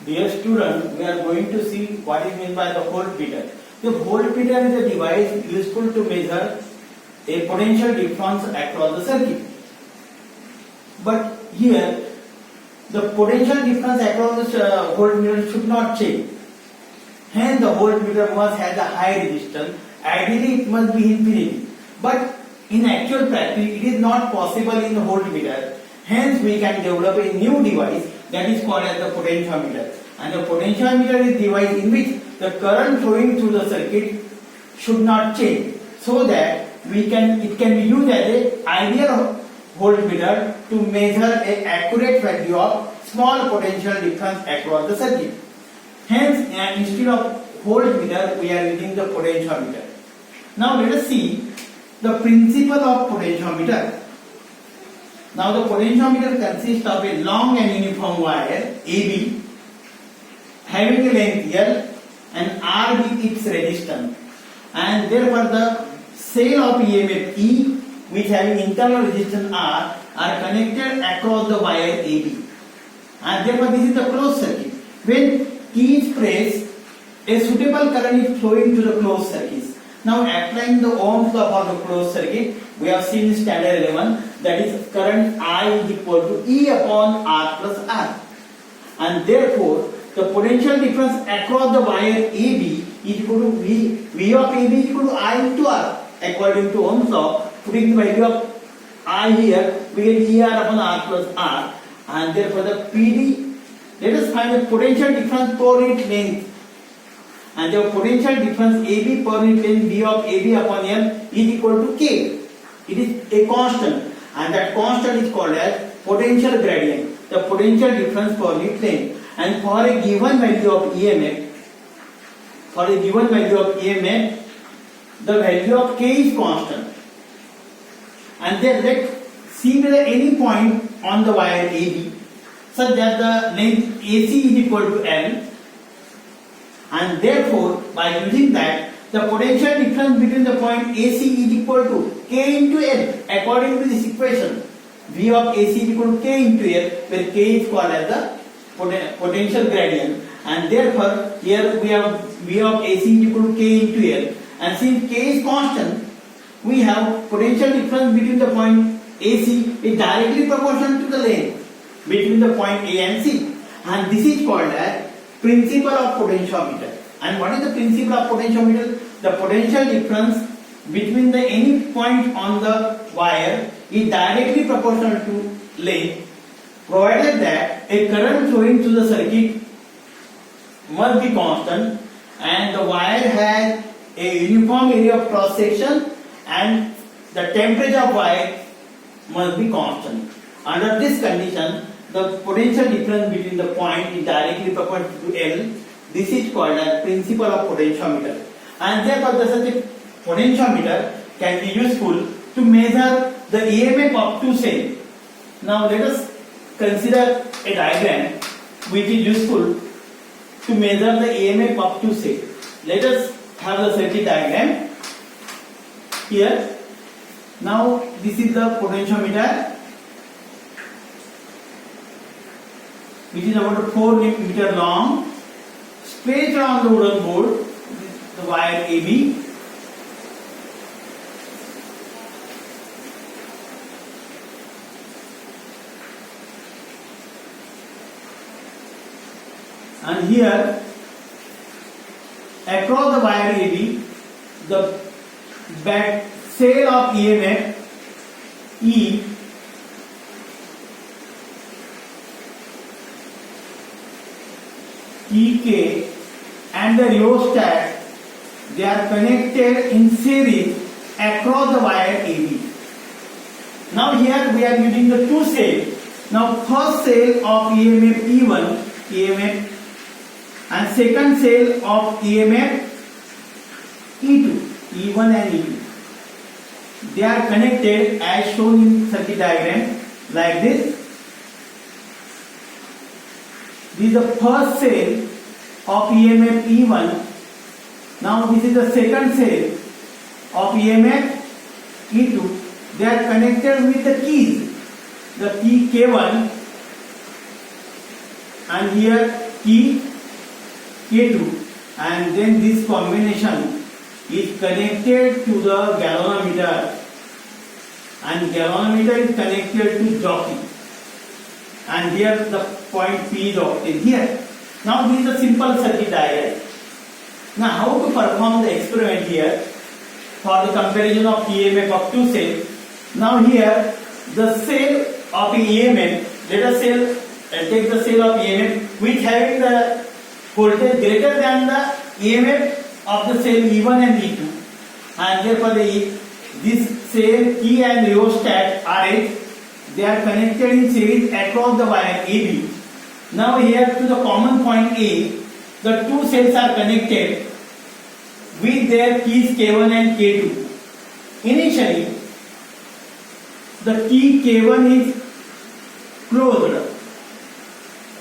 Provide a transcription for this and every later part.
Dear student, we are going to see what is meant by the voltmeter. The voltmeter is a device useful to measure a potential difference across the circuit. But here, the potential difference across the voltmeter should not change. Hence, the voltmeter must have a high resistance. Ideally, it must be infinity. But in actual practice, it is not possible in the voltmeter. Hence, we can develop a new device that is called as the potentiometer. And the potentiometer is a device in which the current flowing through the circuit should not change, so that it can be used as an ideal voltmeter to measure an accurate value of small potential difference across the circuit. Hence, instead of voltmeter, we are using the potentiometer. Now, let us see the principle of potentiometer. Now, the potentiometer consists of a long and uniform wire AB having a length L and R with its resistance, and therefore the cell of EMF E which having internal resistance R are connected across the wire AB, and therefore this is the closed circuit. When key is pressed, a suitable current is flowing to the closed circuit. Now, applying the Ohm's law for the closed circuit, we have seen in standard 11 that is current I is equal to E upon R plus R, and therefore the potential difference across the wire AB is equal to V of AB is equal to I into R according to Ohm's law. Putting the value of I here, we get ER upon R plus R, and therefore the PD. Let us find the potential difference per unit length, and the potential difference AB per unit length V of AB upon L is equal to K. It is a constant, and that constant is called as potential gradient, the potential difference per unit length. And for a given value of EMF, the value of K is constant. And then let's see whether any point on the wire AB such that the length AC is equal to L, and therefore by using that the potential difference between the point AC is equal to K into L according to this equation. V of AC is equal to K into L, where K is called as the potential gradient, and therefore here we have V of AC is equal to K into L, and since K is constant, we have potential difference between the point AC is directly proportional to the length between the point A and C, and this is called as principle of potentiometer. And what is the principle of potentiometer? The potential difference between the any point on the wire is directly proportional to length, provided that a current flowing through the circuit must be constant and the wire has a uniform area of cross section and the temperature of wire must be constant. Under this condition, the potential difference between the point is directly proportional to L. This is called as principle of potentiometer, and therefore such a potentiometer can be useful to measure the EMF of two cells. Now let us consider a diagram which is useful to measure the EMF of two cells. Let us have the circuit diagram here. Now this is the potentiometer which is about 4 meter long, stretched on the wooden board, the wire AB. And here, across the wire AB, the back cell of EMF E EK and the rheostat, they are connected in series across the wire AB. Now here we are using the two cells. Now first cell of EMF E1 and second cell of EMF E2, E1 and E2. They are connected as shown in circuit diagram like this. This is the first cell of EMF E1. Now this is the second cell of EMF E2. They are connected with the keys. The key K1 and here key K2, and then this combination is connected to the galvanometer, and galvanometer is connected to jockey, and here the point P is obtained here. Now this is a simple circuit diagram. Now how to perform the experiment here for the comparison of EMF of two cells. Now here the cell of EMF, let us take the cell of EMF which having the voltage greater than the EMF of the cell E1 and E2, and therefore this cell key and rheostat RH, they are connected in series across the wire AB. Now here to the common point A, the two cells are connected with their keys K1 and K2. Initially, the key K1 is closed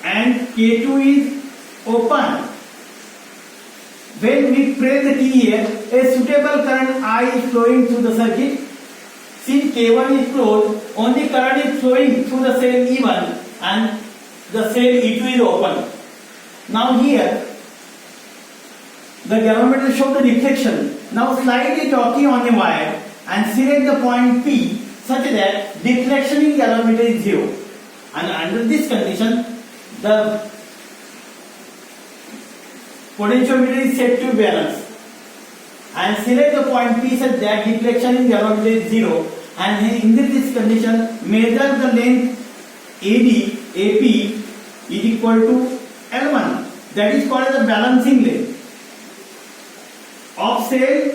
and K2 is open. When we press the key here, a suitable current I is flowing through the circuit. Since K1 is closed, only current is flowing through the cell E1 and the cell E2 is open. Now here, the galvanometer shows the deflection. Now slide the jockey on a wire and select the point P such that deflection in galvanometer is 0. And under this condition, the potentiometer is set to balance. And select the point P such that deflection in galvanometer is 0. And in this condition, measure the length AP is equal to L1. That is called as the balancing length of cell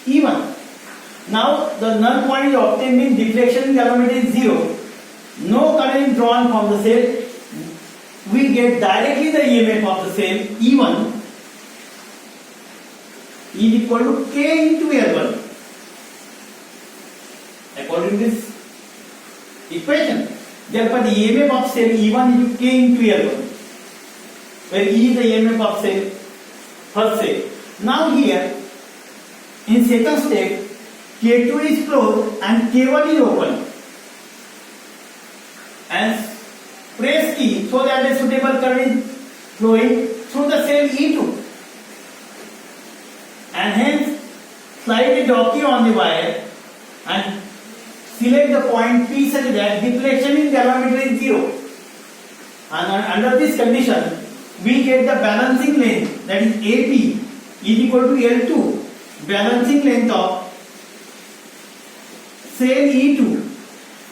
E1. Now the null point is obtained means deflection in galvanometer is 0. No current drawn from the cell. We get directly the EMF of the cell E1 is equal to K into L1 according to this equation. Therefore, the EMF of cell E1 is K into L1, where E is the EMF of cell first cell. Now here, in second step, K2 is closed and K1 is open. And press key so that a suitable current is flowing through the cell E2. And hence, slide the jockey on the wire and select the point P such that deflection in galvanometer is 0. And under this condition, we get the balancing length, that is AP is equal to L2, balancing length of cell E2.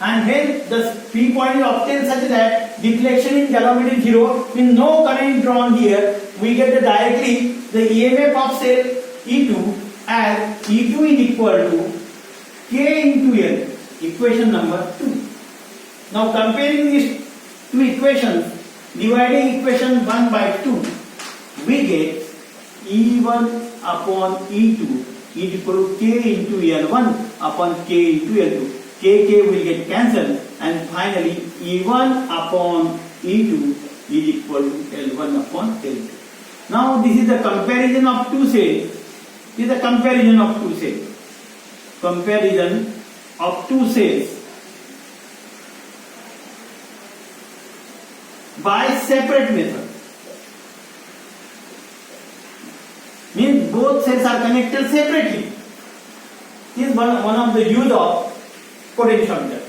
And hence the P point is obtained such that deflection in galvanometer is 0, with no current drawn here. We get directly the EMF of cell E2 as E2 is equal to K into L. Equation number 2. Now comparing these two equations, dividing equation 1 by 2, we get E1 upon E2 is equal to K into L1 upon K into L2. K will get cancelled, and finally E1 upon E2 is equal to L1 upon L2. Now this is the comparison of two cells. This is the comparison of two cells. Comparison of two cells by separate method. Means both cells are connected separately. This is one of the use of potentiometer.